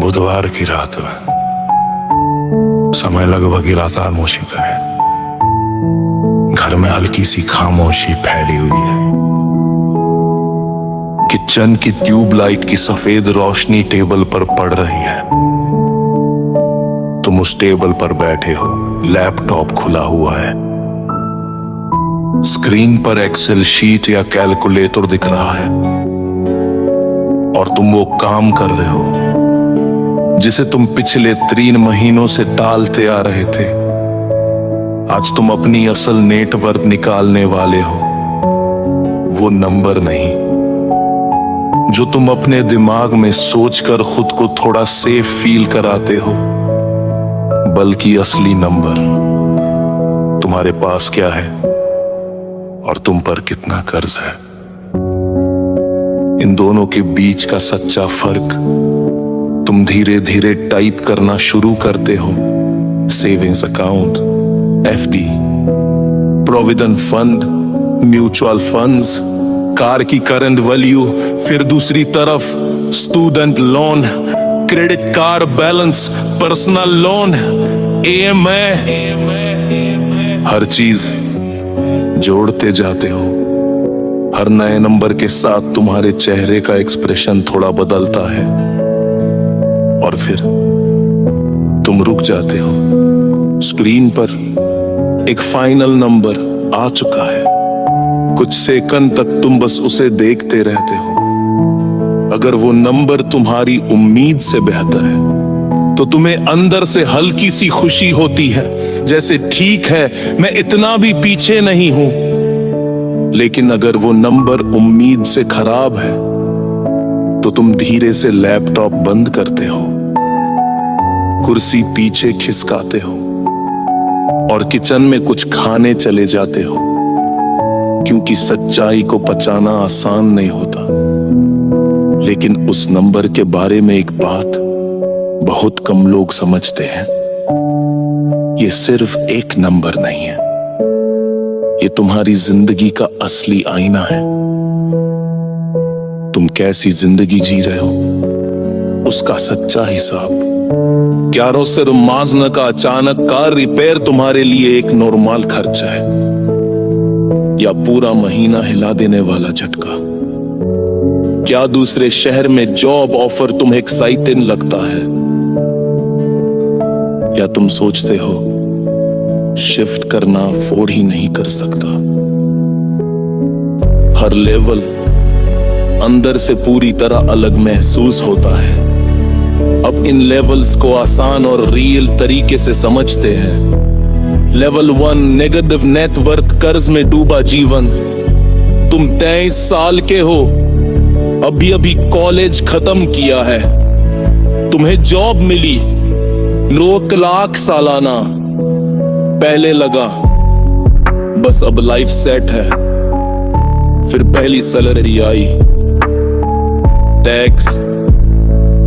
बुधवार की रात में समय लगभग खामोशी का है। घर में हल्की सी खामोशी फैली हुई है। किचन की ट्यूबलाइट की सफेद रोशनी टेबल पर पड़ रही है। तुम उस टेबल पर बैठे हो, लैपटॉप खुला हुआ है। स्क्रीन पर एक्सेल शीट या कैलकुलेटर दिख रहा है और तुम वो काम कर रहे हो जिसे तुम पिछले 3 महीनों से टालते आ रहे थे। आज तुम अपनी असल नेटवर्थ निकालने वाले हो। वो नंबर नहीं जो तुम अपने दिमाग में सोचकर खुद को थोड़ा सेफ फील कराते हो, बल्कि असली नंबर तुम्हारे पास क्या है और तुम पर कितना कर्ज है। इन दोनों के बीच का सच्चा फर्क तुम धीरे धीरे टाइप करना शुरू करते हो। Savings account, FD, provident fund, mutual funds, car की करंट वैल्यू, फिर दूसरी तरफ student loan, credit card balance, personal loan, EMI. हर चीज जोड़ते जाते हो। हर नए नंबर के साथ तुम्हारे चेहरे का एक्सप्रेशन थोड़ा बदलता है और फिर तुम रुक जाते हो। स्क्रीन पर एक फाइनल नंबर आ चुका है। कुछ सेकंड तक तुम बस उसे देखते रहते हो। अगर वो नंबर तुम्हारी उम्मीद से बेहतर है तो तुम्हें अंदर से हल्की सी खुशी होती है, जैसे ठीक है मैं इतना भी पीछे नहीं हूं। लेकिन अगर वो नंबर उम्मीद से खराब है तो तुम धीरे से लैपटॉप बंद करते हो, कुर्सी पीछे खिसकाते हो और किचन में कुछ खाने चले जाते हो, क्योंकि सच्चाई को पचाना आसान नहीं होता। लेकिन उस नंबर के बारे में एक बात बहुत कम लोग समझते हैं। ये सिर्फ एक नंबर नहीं है, ये तुम्हारी जिंदगी का असली आईना है। तुम कैसी जिंदगी जी रहे हो उसका सच्चा हिसाब। क्यारो सिर माजन का अचानक कार रिपेयर तुम्हारे लिए एक नॉर्मल खर्चा है, या पूरा महीना हिला देने वाला झटका। क्या दूसरे शहर में जॉब ऑफर तुम्हें एक्साइटिंग लगता है, या तुम सोचते हो शिफ्ट करना अफोर्ड ही नहीं कर सकता। हर लेवल अंदर से पूरी तरह अलग महसूस होता है। अब इन लेवल्स को आसान और रियल तरीके से समझते हैं। लेवल 1 नेगेटिव नेटवर्थ, कर्ज में डूबा जीवन। तुम 23 साल के हो, अभी कॉलेज खत्म किया है, तुम्हें जॉब मिली 9 लाख सालाना। पहले लगा बस अब लाइफ सेट है, फिर पहली सैलरी आई, टैक्स,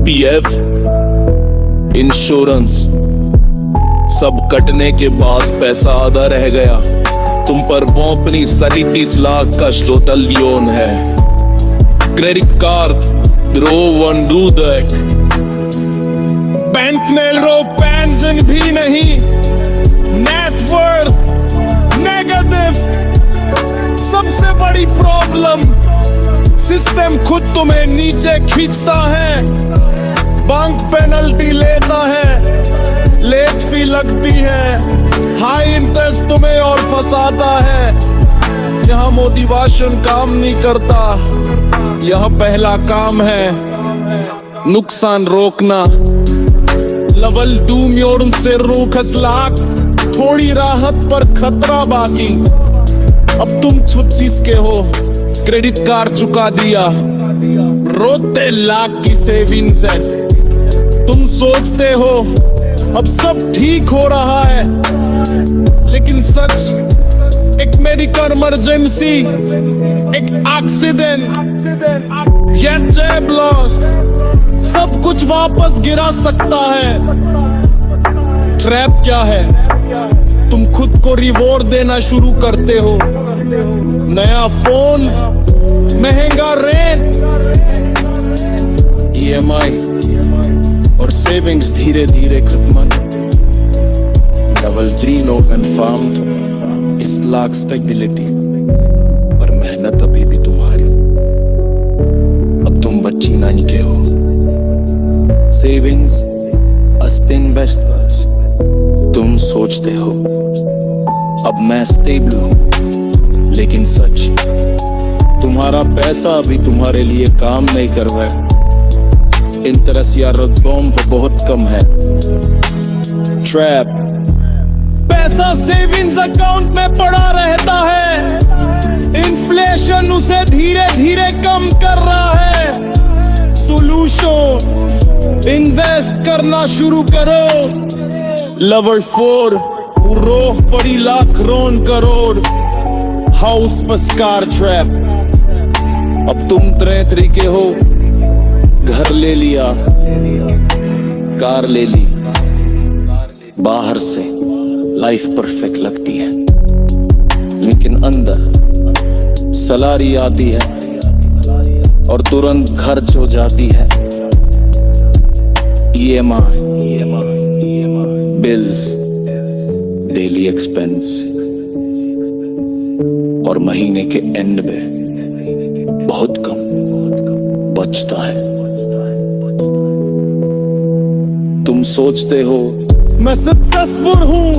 पीएफ, इंश्योरेंस सब कटने के बाद पैसा आधा रह गया। तुम पर अपनी 37 लाख का टोटल लोन है। क्रेडिट कार्ड रो वन डू दैट, बैंक ने रो पेंशन भी नहीं। नेटवर्थ नेगेटिव, सबसे बड़ी प्रॉब्लम सिस्टम खुद तुम्हें नीचे खींचता है। बैंक पेनल्टी लेता है, लेट फी लगती है, हाई इंटरेस्ट तुम्हें और फंसाता है। यहाँ मोटिवेशन काम नहीं करता, यह पहला काम है नुकसान रोकना। लेवल 2 म्योर से रूखस लाख, थोड़ी राहत पर खतरा बाकी। अब तुम 36 के हो, क्रेडिट कार्ड चुका दिया, रोते लाख की सेविंग्स है। तुम सोचते हो अब सब ठीक हो रहा है, लेकिन सच एक मेडिकल इमरजेंसी, एक एक्सीडेंट या जॉब लॉस सब कुछ वापस गिरा सकता है। ट्रैप क्या है? तुम खुद को रिवॉर्ड देना शुरू करते हो। नया फोन, महंगा रेंट, ईएमआई और सेविंग्स धीरे धीरे खत्म, लेवल 3 लो कन्फर्म्ड, इस लाख स्टेबिलिटी, पर मेहनत अभी भी तुम्हारी, अब तुम बच्ची नानी के हो। सेविंग्स अस्त इन्वेस्टर्स, तुम सोचते हो अब मैं स्टेबल हूं, लेकिन सच तुम्हारा पैसा अभी तुम्हारे लिए काम नहीं कर रहा है। इंटरेस्ट या रकम वो बहुत कम है। ट्रैप पैसा सेविंग्स अकाउंट में पड़ा रहता है, इन्फ्लेशन उसे धीरे धीरे कम कर रहा है। सोल्यूशन इन्वेस्ट करना शुरू करो। लेवल 4 रोह पड़ी लाख रोन करोड़, हाउस पर कार ट्रैप, अब तुम तरह तरीके हो, घर ले लिया, कार ले ली, बाहर से लाइफ परफेक्ट लगती है, लेकिन अंदर सैलरी आती है और तुरंत खर्च हो जाती है। EMI, बिल्स, डेली एक्सपेंस, और महीने के एंड में बहुत कम बचता है। तुम सोचते हो मैं सक्सेसफुल हूं,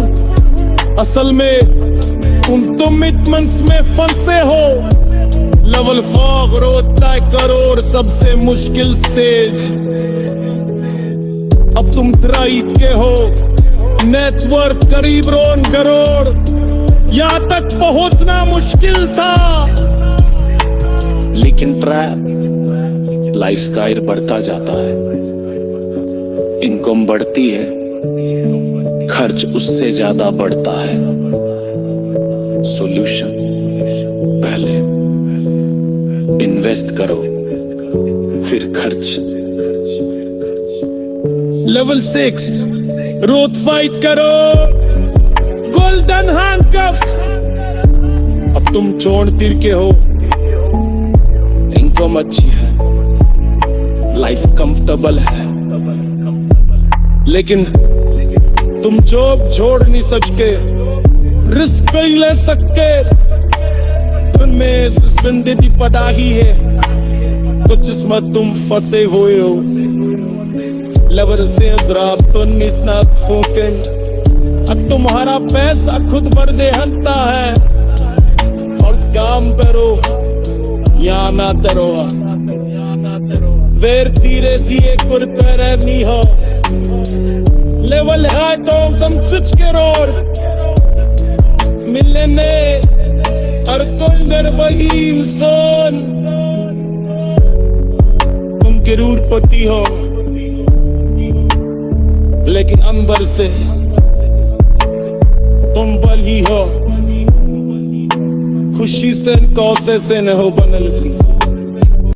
असल में तुम कमिटमेंट्स में फंसे हो। लेवल 4 ग्रोथ तय करोड़, सबसे मुश्किल स्टेज, अब तुम थ्राइव के हो। नेटवर्क करीब रोन करोड़, यहां तक पहुंचना मुश्किल था, लेकिन ट्रैप लाइफ स्टाइल बढ़ता जाता है, इनकम बढ़ती है, खर्च उससे ज्यादा बढ़ता है। सॉल्यूशन पहले इन्वेस्ट करो, फिर खर्च। लेवल 6 ग्रोथ फाइट करो, गोल्डन हैंडकफ्स, अब तुम चोर तीर के हो, इनकम अच्छी है, लाइफ कंफर्टेबल है, लेकिन तुम जॉब छोड़ नहीं सकते, रिस्क नहीं ले सकते। तुम्हें जिंदगी पढ़ाई है, कुछ इसमें तुम फंसे हुए हो। लेवल से ड्रॉप तो निस्नाक फोकन, अब तुम्हारा पैसा खुद पर दे हंसता है, और काम करो या ना करो, वेर धीरे धीरे कुरकर नहीं हो। लेवल है तो तुम स्विच करो, मिलने और तुम दर वही इंसान, तुम करोड़पति हो, लेकिन अंदर से तुम बली हो, खुशी से कौसे से न हो बनल।